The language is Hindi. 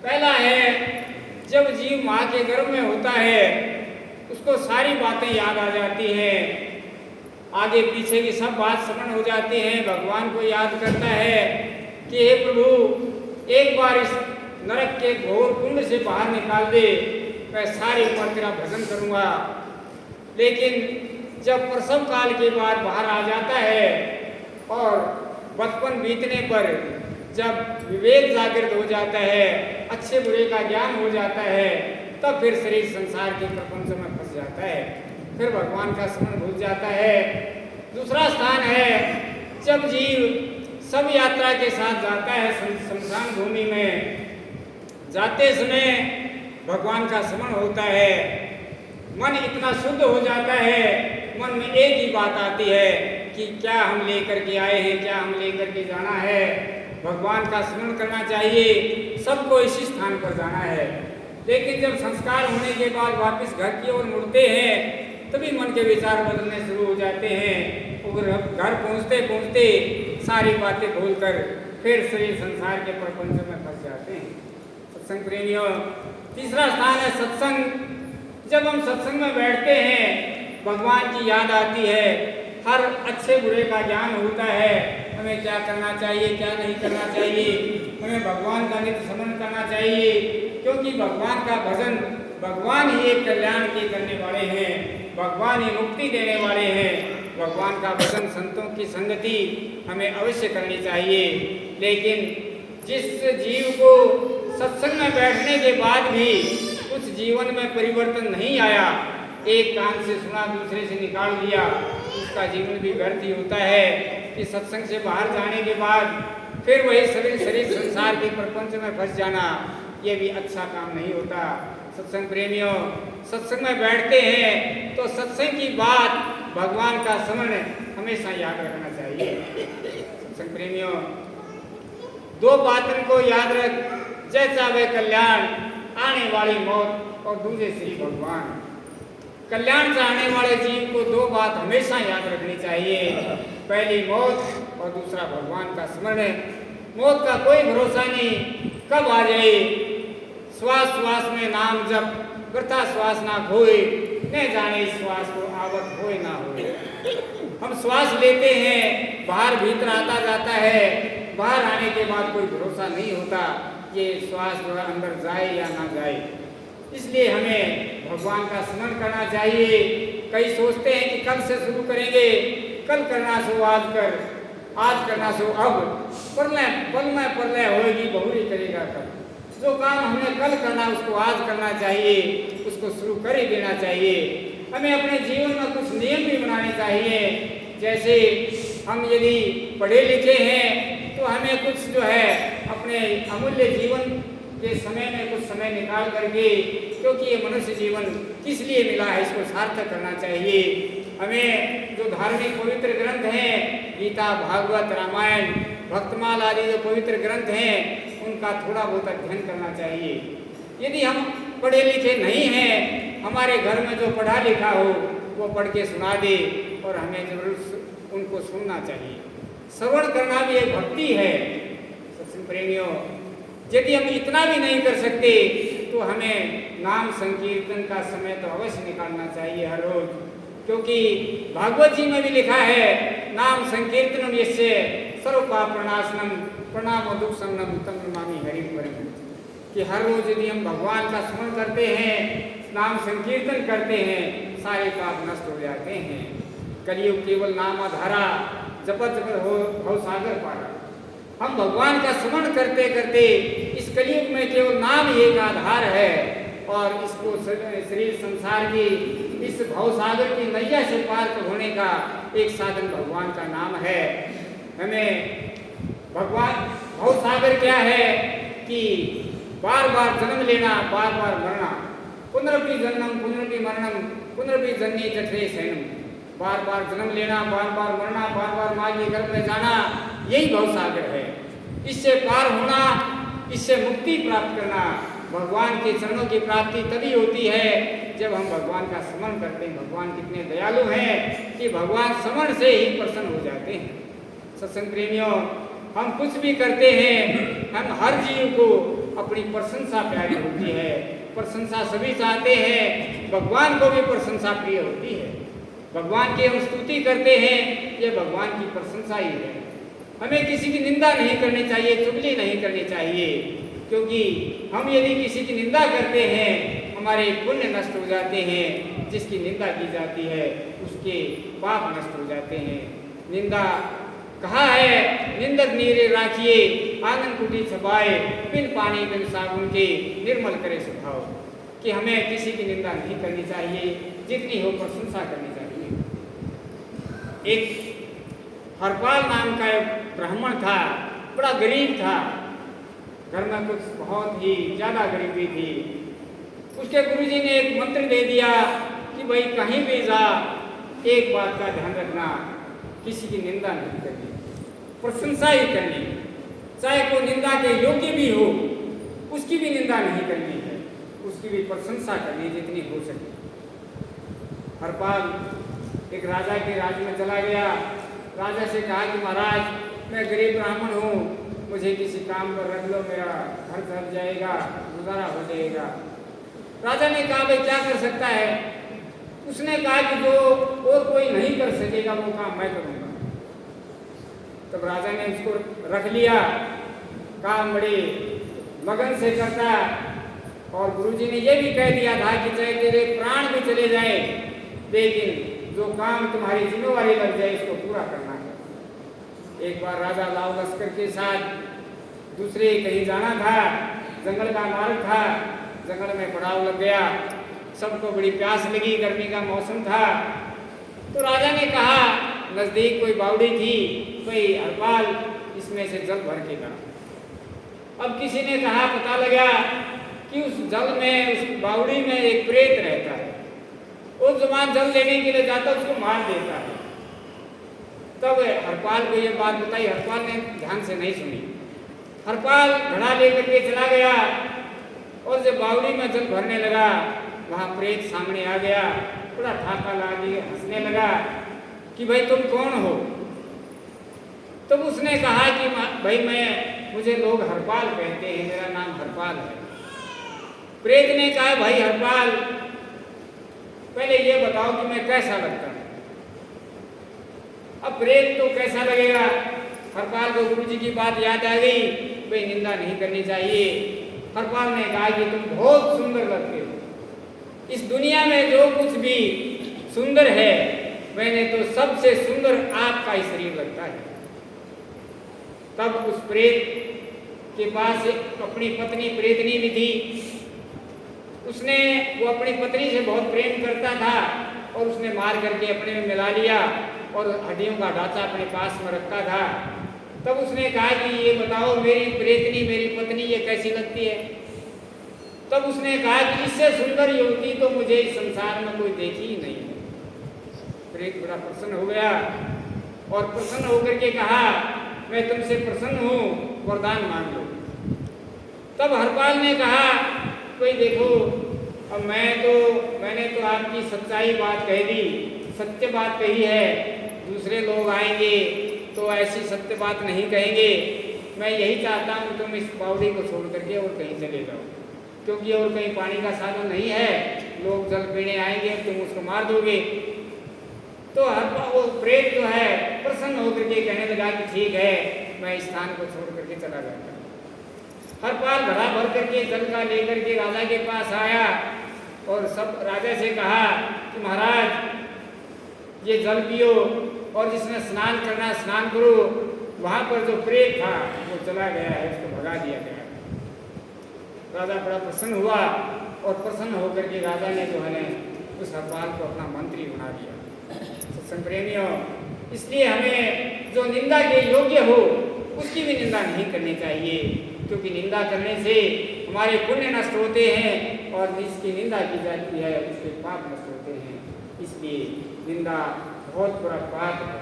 पहला है, जब जीव माँ के गर्भ में होता है उसको सारी बातें याद आ जाती हैं, आगे पीछे की सब बात स्मरण हो जाती है। भगवान को याद करता है कि हे प्रभु, एक बार इस नरक के घोर कुंड से बाहर निकाल दे, मैं सारी उम्र तेरा भजन करूँगा। लेकिन जब प्रसव काल के बाद बाहर आ जाता है और बचपन बीतने पर जब विवेक जागृत हो जाता है, अच्छे बुरे का ज्ञान हो जाता है, तब फिर शरीर संसार के प्रपंच में फंस जाता है, फिर भगवान का स्मरण भूल जाता है। दूसरा स्थान है, जब जीव सब यात्रा के साथ जाता है शमशान भूमि में, जाते समय भगवान का स्मरण होता है, मन इतना शुद्ध हो जाता है, मन में एक ही बात आती है कि क्या हम लेकर के आए हैं, क्या हम लेकर के जाना है। भगवान का स्मरण करना चाहिए, सबको इसी स्थान पर जाना है। लेकिन जब संस्कार होने के बाद वापस घर की ओर मुड़ते हैं, तभी मन के विचार बदलने शुरू हो जाते हैं और घर पहुंचते पहुंचते सारी बातें भूलकर फिर शरीर संसार के प्रपंच में फंस जाते हैं। सत्संग प्रेमियों, तीसरा स्थान है सत्संग। जब हम सत्संग में बैठते हैं, भगवान की याद आती है, हर अच्छे बुरे का ज्ञान होता है, हमें क्या करना चाहिए, क्या नहीं करना चाहिए, हमें भगवान का नित्य स्मरण करना चाहिए, क्योंकि भगवान का भजन, भगवान ही एक कल्याण के करने वाले हैं, भगवान ही मुक्ति देने वाले हैं। भगवान का भजन, संतों की संगति हमें अवश्य करनी चाहिए। लेकिन जिस जीव को सत्संग में बैठने के बाद भी कुछ जीवन में परिवर्तन नहीं आया, एक कान से सुना दूसरे से निकाल दिया, उसका जीवन भी व्यर्थ ही होता है। कि सत्संग से बाहर जाने के बाद फिर वही शरीर संसार के प्रपंच में फंस जाना, ये भी अच्छा काम नहीं होता। सत्संग प्रेमियों, सत्संग में बैठते हैं तो सत्संग की बात, भगवान का स्मरण हमेशा याद रखना चाहिए। सत्संग प्रेमियों, दो बातों को याद रख, जैसा वे कल्याण, आने वाली मौत और दूसरे श्री भगवान। कल्याण चाहने वाले जीव को दो बात हमेशा याद रखनी चाहिए, पहली मौत और दूसरा भगवान का स्मरण। मौत का कोई भरोसा नहीं, कब आ जाए। श्वास श्वास में नाम जप, वृथा श्वास ना खोए, न जाने श्वास को आवत होए ना होए। हम श्वास लेते हैं, बाहर भीतर आता जाता है, बाहर आने के बाद कोई भरोसा नहीं होता ये श्वास जो है अंदर जाए या ना जाए। इसलिए हमें भगवान का स्मरण करना चाहिए। कई सोचते हैं कि कल से शुरू करेंगे, कल करना सो आज कर, आज करना सो अब, प्रलय पल में प्रलय होएगी, बहुरी करेगा कल। जो काम हमें कल करना उसको आज करना चाहिए, उसको शुरू कर ही देना चाहिए। हमें अपने जीवन में कुछ नियम भी बनाने चाहिए। जैसे हम यदि पढ़े लिखे हैं तो हमें कुछ जो है अपने अमूल्य जीवन के समय में कुछ समय निकाल करके, क्योंकि ये मनुष्य जीवन किस लिए मिला है, इसको सार्थक करना चाहिए। हमें जो धार्मिक पवित्र ग्रंथ हैं, गीता, भागवत, रामायण, भक्तमाल आदि जो पवित्र ग्रंथ हैं, उनका थोड़ा बहुत अध्ययन करना चाहिए। यदि हम पढ़े लिखे नहीं हैं, हमारे घर में जो पढ़ा लिखा हो वो पढ़ के सुना दे और हमें जरूर उनको सुनना चाहिए। श्रवण करना भी एक भक्ति है। सत्संग प्रेमियों, यदि हम इतना भी नहीं कर सकते तो हमें नाम संकीर्तन का समय तो अवश्य निकालना चाहिए हर रोज, क्योंकि भागवत जी में भी लिखा है, नाम संकीर्तनम यस्य सर्व पाप प्रणाशनम प्रणाम दुख समनम तम नमामि हरिं परम। कि हर रोज यदि हम भगवान का स्मरण करते हैं, नाम संकीर्तन करते हैं, सारे पाप नष्ट हो जाते हैं। कलियुग केवल नाम आधारा, जपत जपत हो भव सागर पारा। हम भगवान का स्मरण करते करते इस कलियुग में केवल नाम ही एक आधार है, और इसको शरीर संसार की इस भवसागर की नैया से पार होने का एक साधन भगवान का नाम है। हमें भगवान, भवसागर क्या है कि बार बार जन्म लेना, बार बार मरना, पुनरपि जन्मम पुनरपि मरणम पुनरपि जन्नी जठरे शयनम। बार बार जन्म लेना, बार बार मरना, बार बार माँ के गर्भ में जाना, यही भवसागर है। इससे पार होना, इससे मुक्ति प्राप्त करना, भगवान के चरणों की प्राप्ति तभी होती है जब हम भगवान का स्मरण करते हैं। भगवान कितने दयालु हैं कि भगवान स्मरण से ही प्रसन्न हो जाते हैं। सत्संग प्रेमियों, हम कुछ भी करते हैं, हम हर जीव को अपनी प्रशंसा प्यारी होती है। प्रशंसा सभी चाहते हैं, भगवान को भी प्रशंसा प्रिय होती है। भगवान की हम स्तुति करते हैं, ये भगवान की प्रशंसा ही है। हमें किसी की निंदा नहीं करनी चाहिए, चुगली नहीं करनी चाहिए, क्योंकि हम यदि किसी की निंदा करते हैं हमारे पुण्य नष्ट हो जाते हैं। जिसकी निंदा की जाती है उसके पाप नष्ट हो जाते हैं। निंदा कहा है, निंदक नीरे राखिए, आंगन कुटी छपाए, बिन पानी बिन साबुन के निर्मल करे स्वभाव। कि हमें किसी की निंदा नहीं करनी चाहिए, जितनी हो प्रशंसा करनी चाहिए। एक हरपाल नाम का एक ब्राह्मण था, बड़ा गरीब था, घर में कुछ बहुत ही ज़्यादा गरीबी थी। उसके गुरुजी ने एक मंत्र दे दिया कि भाई कहीं भी जा, एक बात का ध्यान रखना, किसी की निंदा नहीं करनी, प्रशंसा ही करनी। चाहे कोई निंदा के योग्य भी हो, उसकी भी निंदा नहीं करनी है, उसकी भी प्रशंसा करनी जितनी हो सके। हरपाल एक राजा के राज्य में चला गया। राजा से कहा कि महाराज मैं गरीब ब्राह्मण हूँ, मुझे किसी काम पर रख लो, मेरा घर चल जाएगा, गुजारा हो जाएगा। राजा ने कहा भाई क्या कर सकता है? उसने कहा कि जो और कोई नहीं कर सकेगा वो काम मैं करूँगा। तब राजा ने उसको रख लिया, काम बड़े लगन से करता। और गुरुजी ने यह भी कह दिया था कि चाहे तेरे प्राण भी चले जाए, लेकिन जो काम तुम्हारी जिम्मेवारी लग जाए इसको पूरा करना है। एक बार राजा लाव लश्कर के साथ दूसरे कहीं जाना था, जंगल का मार्ग था, जंगल में पड़ाव लग गया, सबको बड़ी प्यास लगी, गर्मी का मौसम था। तो राजा ने कहा, नजदीक कोई बावड़ी थी, कोई हरपाल इसमें से जल भर के ला। अब किसी ने कहा, पता लगा कि उस जल में, उस बावड़ी में एक प्रेत रहता है, उस जवान जल लेने के लिए जाता उसको मार देता है। तब हरपाल को ये बात बताई, हरपाल ने ध्यान से नहीं सुनी। हरपाल घड़ा लेकर के चला गया और जब बावड़ी में जल भरने लगा, वहाँ प्रेत सामने आ गया, बड़ा ठाका ला दिए, हंसने लगा कि भाई तुम कौन हो? तब उसने कहा कि भाई मुझे लोग हरपाल कहते हैं, मेरा नाम हरपाल है। प्रेत ने कहा, भाई हरपाल पहले ये बताओ कि मैं कैसा लगता हूँ। अब प्रेत तो कैसा लगेगा? हरपाल को गुरुजी की बात याद आ गई, भाई निंदा नहीं करनी चाहिए। हरपाल ने कहा कि तुम बहुत सुंदर लगते हो, इस दुनिया में जो कुछ भी सुंदर है, मैंने तो सबसे सुंदर आपका ही शरीर लगता है। तब उस प्रेत के पास अपनी पत्नी प्रेतनी भी थी। उसने वो अपनी पत्नी से बहुत प्रेम करता था और उसने मार करके अपने में मिला लिया और हड्डियों का ढांचा अपने पास में रखा था। तब उसने कहा कि ये बताओ मेरी प्रेतनी, मेरी पत्नी ये कैसी लगती है? तब उसने कहा कि इससे सुंदर युवती तो मुझे इस संसार में कोई देखी ही नहीं है। प्रेत बड़ा प्रसन्न हो गया और प्रसन्न होकर के कहा, मैं तुमसे प्रसन्न हूँ, वरदान मांग लो। तब हरपाल ने कहा, कोई देखो, अब मैंने तो आपकी सच्चाई बात कह दी, सत्य बात कही है। दूसरे लोग आएंगे तो ऐसी सत्य बात नहीं कहेंगे। मैं यही चाहता हूँ तुम इस बावड़ी को छोड़ करके और कहीं चले जाओ, क्योंकि और कहीं पानी का साधन नहीं है, लोग जल पीने आएंगे, तुम उसको मार दोगे। तो वो प्रेत जो है प्रसन्न होकर के कहने लगा कि ठीक है, मैं इस स्थान को छोड़ करके चला जाता। हरपाल घड़ा भर करके जल का लेकर के राजा के पास आया और सब राजा से कहा कि महाराज ये जल पियो और जिसने स्नान करना स्नान करो। वहाँ पर जो प्रेत था वो चला गया है, उसको भगा दिया गया। राजा बड़ा प्रसन्न हुआ और प्रसन्न होकर के राजा ने जो है उस हरपाल को अपना मंत्री बना दिया। सत्संग प्रेमियों, इसलिए हमें जो निंदा के योग्य हो उसकी भी निंदा नहीं करनी चाहिए, क्योंकि निंदा करने से हमारे पुण्य नष्ट होते हैं और जिसकी निंदा की जाती है उसके पाप नष्ट होते हैं। इसलिए निंदा बहुत बड़ा पाप है।